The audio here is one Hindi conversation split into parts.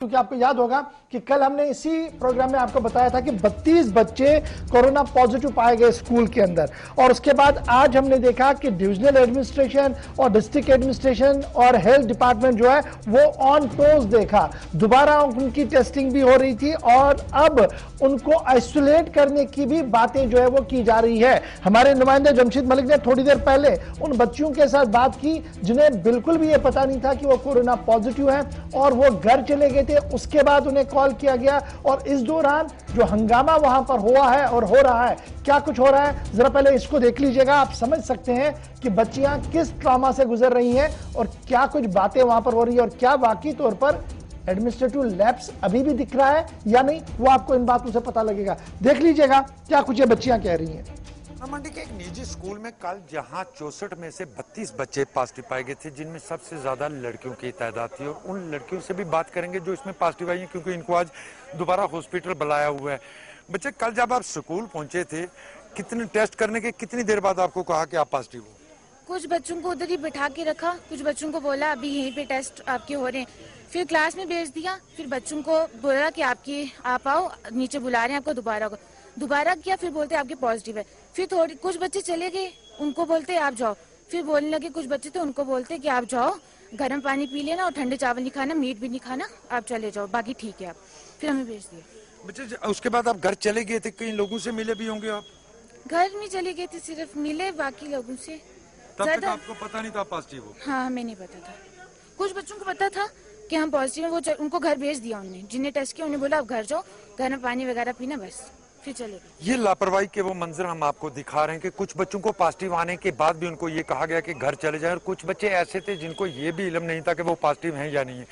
क्योंकि आपको याद होगा कि कल हमने इसी प्रोग्राम में आपको बताया था कि 32 बच्चे कोरोना पॉजिटिव पाए गए स्कूल के अंदर। और उसके बाद आज हमने देखा कि डिविजनल एडमिनिस्ट्रेशन और डिस्ट्रिक्ट एडमिनिस्ट्रेशन और हेल्थ डिपार्टमेंट जो है वो ऑन टोज देखा, दोबारा उनकी टेस्टिंग भी हो रही थी और अब उनको आइसोलेट करने की भी बातें जो है वो की जा रही है। हमारे नुमाइंदे जमशेद मलिक ने थोड़ी देर पहले उन बच्चियों के साथ बात की जिन्हें बिल्कुल भी ये पता नहीं था कि वो कोरोना पॉजिटिव है और वो घर चले गए थे। उसके बाद उन्हें कॉल किया गया और इस दौरान जो हंगामा वहां पर हुआ है और हो रहा है, क्या कुछ हो रहा है जरा पहले इसको देख लीजिएगा। आप समझ सकते हैं कि बच्चियां किस ट्रॉमा से गुजर रही हैं और क्या कुछ बातें वहां पर हो रही है और क्या वाकई तौर पर एडमिनिस्ट्रेटिव लैप्स अभी भी दिख रहा है या नहीं, वो आपको इन बातों से पता लगेगा। देख लीजिएगा क्या कुछ ये बच्चियां कह रही हैं। मंडी के एक निजी स्कूल में कल जहां 64 में से 32 बच्चे पॉजिटिव पाए गए थे, जिनमें सबसे ज्यादा लड़कियों की तादाद थी और उन लड़कियों से भी बात करेंगे जो इसमें पॉजिटिव आई हैं, क्योंकि इनको आज दोबारा हॉस्पिटल बुलाया हुआ है। बच्चे, कल जब आप स्कूल पहुंचे थे, कितने टेस्ट करने के कितनी देर बाद आपको कहा कि आप पॉजिटिव हो? कुछ बच्चों को उधर ही बिठा के रखा, कुछ बच्चों को बोला अभी यहीं पे टेस्ट आपके हो रहे हैं, फिर क्लास में भेज दिया, फिर बच्चों को बोला कि आप आओ, नीचे बुला रहे हैं आपको। दोबारा किया, फिर बोलते आपके पॉजिटिव है। फिर थोड़ी कुछ बच्चे चले गए, उनको बोलते आप जाओ, फिर बोलने लगे कुछ बच्चे थे, उनको बोलते कि आप जाओ, गर्म पानी पी लेना और ठंडे चावल नहीं खाना, मीट भी नहीं खाना, आप चले जाओ, बाकी ठीक है आप। फिर हमें भेज दिया। बच्चे, उसके बाद आप घर चले गए थे, कई लोगों से मिले भी होंगे आप? घर में चले गए थे, सिर्फ मिले बाकी लोगों से। तब तक आपको पता नहीं था पॉजिटिव हो? हाँ, हमें नहीं पता था। कुछ बच्चों को पता था कि हम पॉजिटिव हैं, वो उनको घर भेज दिया उन्होंने, जिन्हें टेस्ट किया उन्हें बोला आप घर जाओ, गर्म पानी वगैरह पीना, बस फिर चले गए। ये लापरवाही के वो मंजर हम आपको दिखा रहे हैं कि कुछ बच्चों को पॉजिटिव आने के बाद भी उनको ये कहा गया कि घर चले जाएं, और कुछ बच्चे ऐसे थे जिनको ये भी इल्म नहीं था कि वो पॉजिटिव हैं या नहीं है।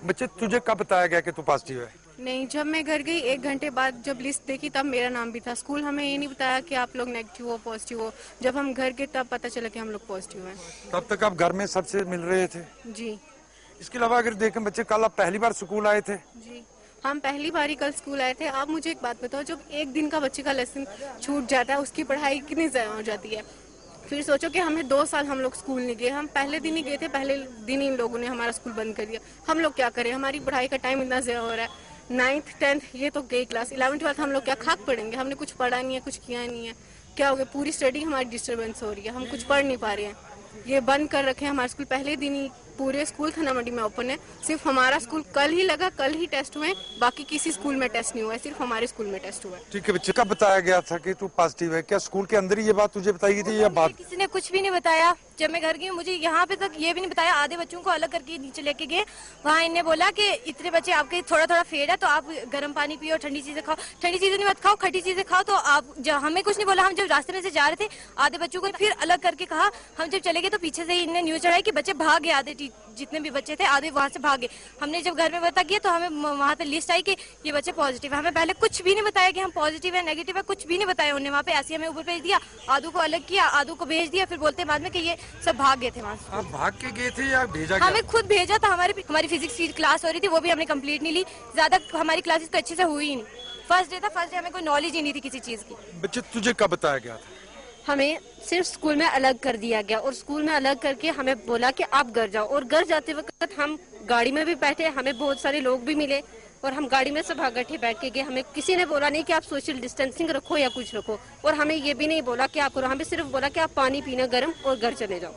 बच्चे, तुझे कब बताया गया कि तू पॉजिटिव है? नहीं, जब मैं घर गई 1 घंटे बाद जब लिस्ट देखी तब मेरा नाम भी था। स्कूल हमें ये नहीं बताया कि आप लोग नेगेटिव हो पॉजिटिव हो। जब हम घर गए तब पता चला कि हम लोग पॉजिटिव हैं। तब तक आप घर में सबसे मिल रहे थे? जी। इसके अलावा अगर देखें बच्चे, कल आप पहली बार स्कूल आए थे? जी, हम पहली बार ही कल स्कूल आए थे। आप मुझे एक बात बताओ, जब एक दिन का बच्चे का लेसन छूट जाता है, उसकी पढ़ाई कितनी ज़्यादा हो जाती है। फिर सोचो कि हमें 2 साल हम लोग स्कूल नहीं गए, हम पहले दिन ही गए थे, पहले दिन ही इन लोगों ने हमारा स्कूल बंद कर दिया। हम लोग क्या करें, हमारी पढ़ाई का टाइम इतना ज़्यादा हो रहा है। 9th 10th ये तो गई क्लास, 11th 12th हम लोग क्या खाक पढ़ेंगे? हमने कुछ पढ़ा नहीं है, कुछ किया नहीं है, क्या हो गया? पूरी स्टडी हमारी डिस्टर्बेंस हो रही है, हम कुछ पढ़ नहीं पा रहे हैं। ये बंद कर रखे हैं हमारे स्कूल, पहले दिन ही पूरे स्कूल थाना मंडी में ओपन है। सिर्फ हमारा स्कूल कल ही लगा, कल ही टेस्ट हुए, बाकी किसी स्कूल में टेस्ट नहीं हुआ है, सिर्फ हमारे स्कूल में टेस्ट हुआ है। ठीक है बच्चे, कब बताया गया था कि तू पॉजिटिव है? क्या स्कूल के अंदर ही ये बात तुझे बताई गई थी या बात? किसी ने कुछ भी नहीं बताया। जब मैं घर गई मुझे यहाँ पे तक ये भी नहीं बताया। आधे बच्चों को अलग करके नीचे लेके गए, वहाँ इन्हें बोला कि इतने बच्चे आपके थोड़ा थोड़ा फेड है तो आप गर्म पानी पियो, ठंडी चीजें खाओ, ठंडी चीजें नहीं मत खाओ, खट्टी चीजें खाओ। तो आप हमें कुछ नहीं बोला। हम जब रास्ते में से जा रहे थे आधे बच्चों को फिर अलग करके कहा। हम जब चले गए तो पीछे से इन्हें न्यूज चढ़ाई कि बच्चे भाग गए, आधे जितने भी बच्चे थे आधे वहाँ से भागे। हमने जब घर में पता किया तो हमें वहाँ पे लिस्ट आई कि ये बच्चे पॉजिटिव है। हमें पहले कुछ भी नहीं बताया कि हम पॉजिटिव है नेगेटिव है, कुछ भी नहीं बताया उन्होंने। वहाँ पे ऐसे हमें ऊपर भेज दिया, आधू को अलग किया, आधू को भेज दिया, फिर बोलते बाद में कि ये सब भाग गए थे वहाँ से। आप भाग के गए थे या भेजा गया? हमें खुद भेजा था। हमारी फिजिक्स की क्लास हो रही थी, वो भी हमने कंप्लीट नहीं ली। ज्यादा हमारी क्लासेस तो अच्छे से हुई ही नहीं। फर्स्ट डे था, फर्स्ट डे हमें कोई नॉलेज ही नहीं थी किसी चीज की। बच्चे, तुझे कब बताया गया था? हमें सिर्फ स्कूल में अलग कर दिया गया और स्कूल में अलग करके हमें बोला कि आप घर जाओ। और घर जाते वक्त हम गाड़ी में भी बैठे, हमें बहुत सारे लोग भी मिले और हम गाड़ी में सब इकट्ठे बैठ के गए। हमें किसी ने बोला नहीं कि आप सोशल डिस्टेंसिंग रखो या कुछ रखो, और हमें ये भी नहीं बोला कि आप करो। हमें सिर्फ बोला कि आप पानी पीना गर्म और घर चले जाओ।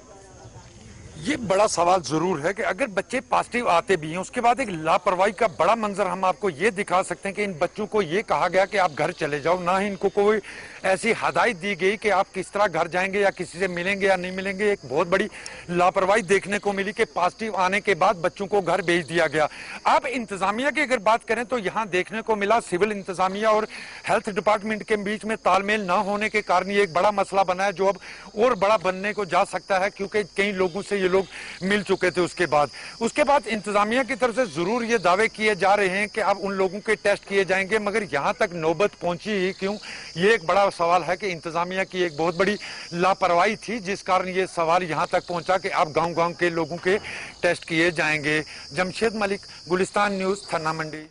ये बड़ा सवाल जरूर है कि अगर बच्चे पॉजिटिव आते भी हैं, उसके बाद एक लापरवाही का बड़ा मंजर हम आपको ये दिखा सकते हैं कि इन बच्चों को ये कहा गया कि आप घर चले जाओ, ना ही इनको कोई ऐसी हदायत दी गई कि आप किस तरह घर जाएंगे या किसी से मिलेंगे या नहीं मिलेंगे। एक बहुत बड़ी लापरवाही देखने को मिली कि पॉजिटिव आने के बाद बच्चों को घर भेज दिया गया। अब इंतजामिया की अगर बात करें तो यहाँ देखने को मिला सिविल इंतजामिया और हेल्थ डिपार्टमेंट के बीच में तालमेल न होने के कारण ये एक बड़ा मसला बना है, जो अब और बड़ा बनने को जा सकता है, क्योंकि कई लोगों से ये लोग मिल चुके थे। उसके बाद इंतजामिया की तरफ से जरूर ये दावे किए जा रहे हैं कि अब उन लोगों के टेस्ट किए जाएंगे, मगर यहां तक नौबत पहुंची ही क्यों, ये एक बड़ा सवाल है कि इंतजामिया की एक बहुत बड़ी लापरवाही थी जिस कारण ये सवाल यहां तक पहुंचा कि अब गांव-गांव के लोगों के टेस्ट किए जाएंगे। जमशेद मलिक, गुलिस्तान न्यूज, थाना मंडी।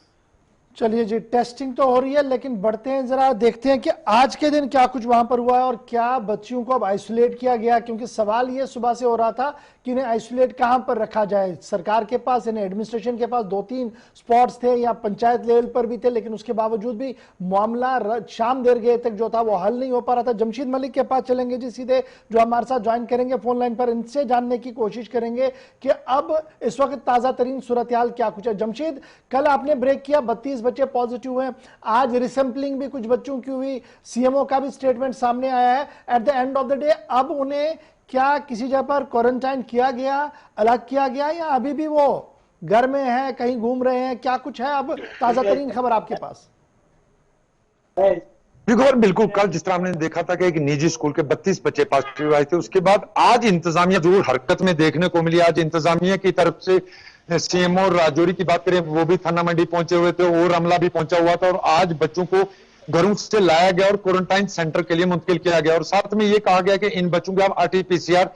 चलिए जी, टेस्टिंग तो हो रही है, लेकिन बढ़ते हैं जरा, देखते हैं कि आज के दिन क्या कुछ वहां पर हुआ है और क्या बच्चियों को अब आइसोलेट किया गया, क्योंकि सवाल ये सुबह से हो रहा था कि इन्हें आइसोलेट कहां पर रखा जाए। सरकार के पास, यानी एडमिनिस्ट्रेशन के पास 2-3 स्पॉट्स थे या पंचायत लेवल पर भी थे, लेकिन उसके बावजूद भी मामला शाम देर गए तक जो था वो हल नहीं हो पा रहा था। जमशीद मलिक के पास चलेंगे जी सीधे, जो हमारे साथ ज्वाइन करेंगे फोन लाइन पर। इनसे जानने की कोशिश करेंगे कि अब इस वक्त ताजा तरीन सूरत हाल क्या कुछ है। जमशीद, कल आपने ब्रेक किया, 32 बच्चे पॉजिटिव हुए, आज रिसैंपलिंग भी कुछ बच्चों की हुई, सीएमओ का भी स्टेटमेंट सामने आया है। At the end of the day अब उन्हें क्या किसी जगह पर क्वारंटाइन किया गया, अलग किया गया, या अभी भी वो घर में है, कहीं घूम रहे हैं, क्या कुछ है अब ताजा तरीन खबर आपके पास? बिल्कुल कल जिस तरह हमने देखा था कि एक निजी स्कूल के 32 बच्चे पॉजिटिव आए थे, उसके बाद आज इंतजामिया जरूर हरकत में देखने को मिली। आज इंतजामिया की तरफ से सीएमओ राजौरी की बात करें, वो भी थाना मंडी पहुंचे हुए थे और अमला भी पहुंचा हुआ था, और आज बच्चों को घरों से लाया गया और क्वारंटाइन सेंटर के लिए मुंतकिल किया गया। और साथ में ये कहा गया कि इन बच्चों के अब RT-PCR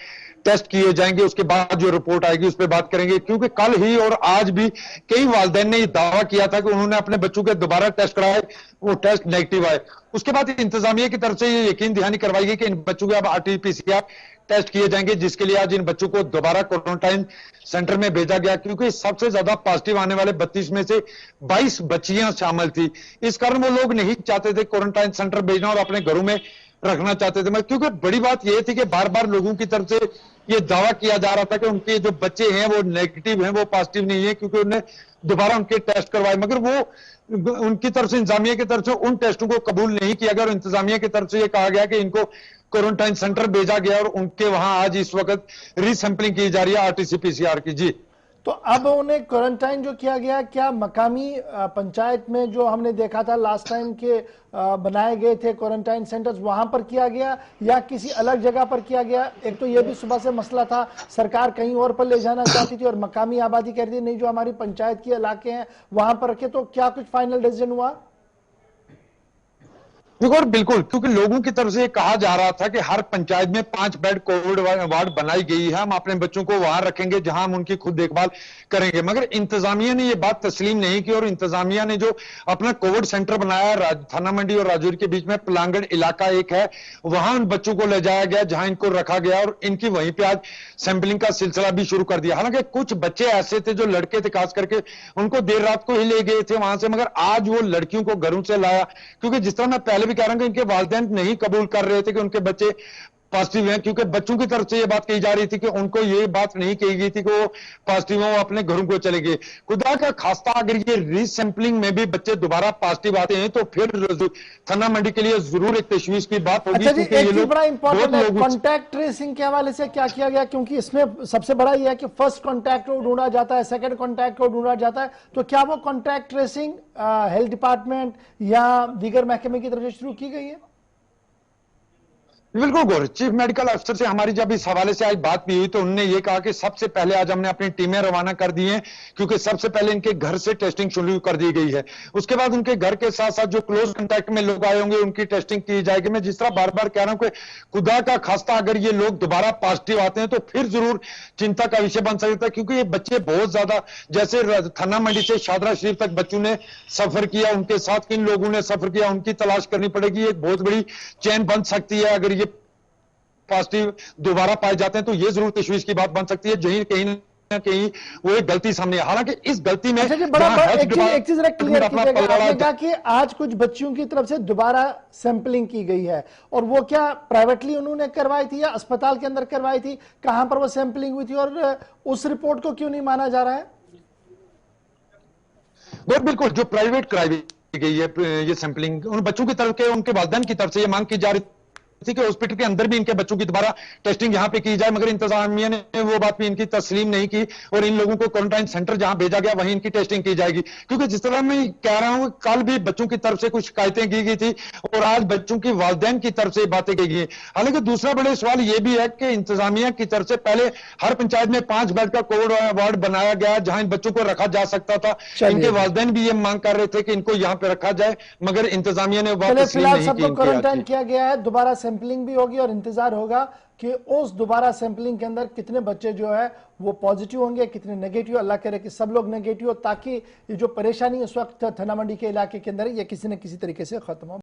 टेस्ट किए जाएंगे, उसके बाद जो रिपोर्ट आएगी उस पर बात करेंगे। क्योंकि कल ही और आज भी कई वालिदैन ने ये दावा किया था कि उन्होंने अपने बच्चों के दोबारा टेस्ट कराए, वो टेस्ट नेगेटिव आए। उसके बाद इंतजामिया की तरफ से ये यकीन दहानी करवाई गई कि इन बच्चों के अब RT-PCR टेस्ट किए जाएंगे, जिसके लिए आज इन बच्चों को दोबारा क्वारंटाइन सेंटर में भेजा गया। क्योंकि सबसे ज्यादा पॉजिटिव आने वाले 32 में से 22 बच्चियां शामिल थी, इस कारण वो लोग नहीं चाहते थे क्वारंटाइन सेंटर भेजना और अपने घरों में रखना चाहते थे। क्योंकि बड़ी बात यह थी कि बार बार लोगों की तरफ से ये दावा किया जा रहा था कि उनके जो बच्चे हैं वो नेगेटिव हैं, वो पॉजिटिव नहीं है, क्योंकि उन्हें दोबारा उनके टेस्ट करवाए, मगर वो उनकी तरफ से, इंतजामिया की तरफ से उन टेस्टों को कबूल नहीं किया गया और इंतजामिया की तरफ से ये कहा गया कि इनको क्वारंटाइन सेंटर भेजा गया और उनके वहां आज इस वक्त रीसैंपलिंग की जा रही है RT-PCR की। जी, तो अब उन्हें क्वारंटाइन जो किया गया, क्या मकामी पंचायत में जो हमने देखा था लास्ट टाइम के बनाए गए थे क्वारंटाइन सेंटर्स, वहां पर किया गया या किसी अलग जगह पर किया गया? एक तो यह भी सुबह से मसला था, सरकार कहीं और पर ले जाना चाहती थी और मकामी आबादी कह रही थी नहीं, जो हमारी पंचायत के इलाके हैं वहां पर रखे। तो क्या कुछ फाइनल डिसीजन हुआ? बिल्कुल, क्योंकि लोगों की तरफ से ये कहा जा रहा था कि हर पंचायत में 5 बेड कोविड वार्ड बनाई गई है, हम अपने बच्चों को वहां रखेंगे जहां हम उनकी खुद देखभाल करेंगे। मगर इंतजामिया ने ये बात तस्लीम नहीं की और इंतजामिया ने जो अपना कोविड सेंटर बनाया थाना मंडी और राजौरी के बीच में, पलांगड़ इलाका एक है, वहां उन बच्चों को ले जाया गया जहां इनको रखा गया और इनकी वहीं पे आज सैंपलिंग का सिलसिला भी शुरू कर दिया। हालांकि कुछ बच्चे ऐसे थे जो लड़के थे खास करके, उनको देर रात को ही ले गए थे वहां से, मगर आज वो लड़कियों को घरों से लाया। क्योंकि जिस तरह मैं पहले भी कह रहा हूं कि इनके वालिदैन नहीं कबूल कर रहे थे कि उनके बच्चे पॉजिटिव हैं, क्योंकि बच्चों की तरफ से ये बात कही जा रही थी कि उनको ये बात नहीं कही गई थी कि वो पॉजिटिव हैं, वो अपने घरों को चले गए। खुदा का खास्ता अगर ये रीसैंपलिंग में भी बच्चे दोबारा पॉजिटिव आते हैं तो फिर थाना मंडी के लिए जरूर एक तशवीश की बात होगी। अच्छा जी, एक चीज बड़ा इंपॉर्टेंट है, कॉन्टैक्ट ट्रेसिंग के हवाले से क्या किया गया? क्योंकि इसमें सबसे बड़ा यह है कि फर्स्ट कॉन्टैक्ट को ढूंढा जाता है, सेकंड कॉन्टैक्ट को ढूंढा जाता है, तो क्या वो कॉन्टैक्ट ट्रेसिंग हेल्थ डिपार्टमेंट या दीगर महकमे की तरफ से शुरू की गई है? बिल्कुल गौर, चीफ मेडिकल अफसर से हमारी जब इस हवाले से आज बात भी हुई तो उन्होंने ये कहा कि सबसे पहले आज हमने अपनी टीमें रवाना कर दी हैं, क्योंकि सबसे पहले इनके घर से टेस्टिंग शुरू कर दी गई है। उसके बाद उनके घर के साथ साथ जो क्लोज कांटेक्ट में लोग आए होंगे उनकी टेस्टिंग की जाएगी। मैं जिस तरह बार बार कह रहा हूं कि खुदा का खास्ता अगर ये लोग दोबारा पॉजिटिव आते हैं तो फिर जरूर चिंता का विषय बन सकता है, क्योंकि ये बच्चे बहुत ज्यादा, जैसे थाना मंडी से शादरा शरीफ तक बच्चों ने सफर किया, उनके साथ किन लोगों ने सफर किया, उनकी तलाश करनी पड़ेगी। एक बहुत बड़ी चेन बन सकती है अगर ये पॉजिटिव दोबारा पाए जाते हैं, तो ये जरूर तशवीश की बात बन सकती है, कहीं ना कहीं वो एक गलती सामने। हालांकि इस गलती में एक चीज क्लियर कीजिएगा, आपने कहा कि आज कुछ बच्चियों की तरफ से दोबारा सैंपलिंग की गई है, और वो क्या प्राइवेटली उन्होंने करवाई थी या अस्पताल के अंदर करवाई थी? कहां पर वो सैंपलिंग हुई थी और उस रिपोर्ट को क्यों नहीं माना जा रहा है? बिल्कुल, जो प्राइवेट कराई गई है ये सैंपलिंग, उन बच्चों की तरफ के, उनके वालिदैन की तरफ से ये मांग की जा रही थी कि हॉस्पिटल के अंदर भी इनके बच्चों की दोबारा टेस्टिंग यहां पे की जाए, मगर इंतजामिया ने वो बात भी इनकी तस्लीम नहीं की और इन लोगों को क्वारंटाइन सेंटर जहां भेजा गया वहीं इनकी टेस्टिंग की जाएगी। क्योंकि जिस तरह मैं कह रहा हूं, कल भी बच्चों की तरफ से कुछ शिकायतें की गई थी और आज बच्चों की वालिदैन की तरफ से बातें की गई। हालांकि दूसरा बड़ा सवाल यह भी है कि इंतजामिया की तरफ से पहले हर पंचायत में 5 बेड का कोविड वार्ड बनाया गया जहां इन बच्चों को रखा जा सकता था। इनके वालिदैन भी ये मांग कर रहे थे कि इनको यहां पे रखा जाए, मगर इंतजामिया ने फिलहाल सबको क्वारंटाइन किया गया है, दोबारा सैंपलिंग भी होगी और इंतजार होगा कि उस दोबारा सैंपलिंग के अंदर कितने बच्चे जो है वो पॉजिटिव होंगे, कितने नेगेटिव। अल्लाह करे कि सब लोग नेगेटिव हो, ताकि ये जो परेशानी इस वक्त थाना मंडी के इलाके के अंदर है ये किसी न किसी तरीके से खत्म हो।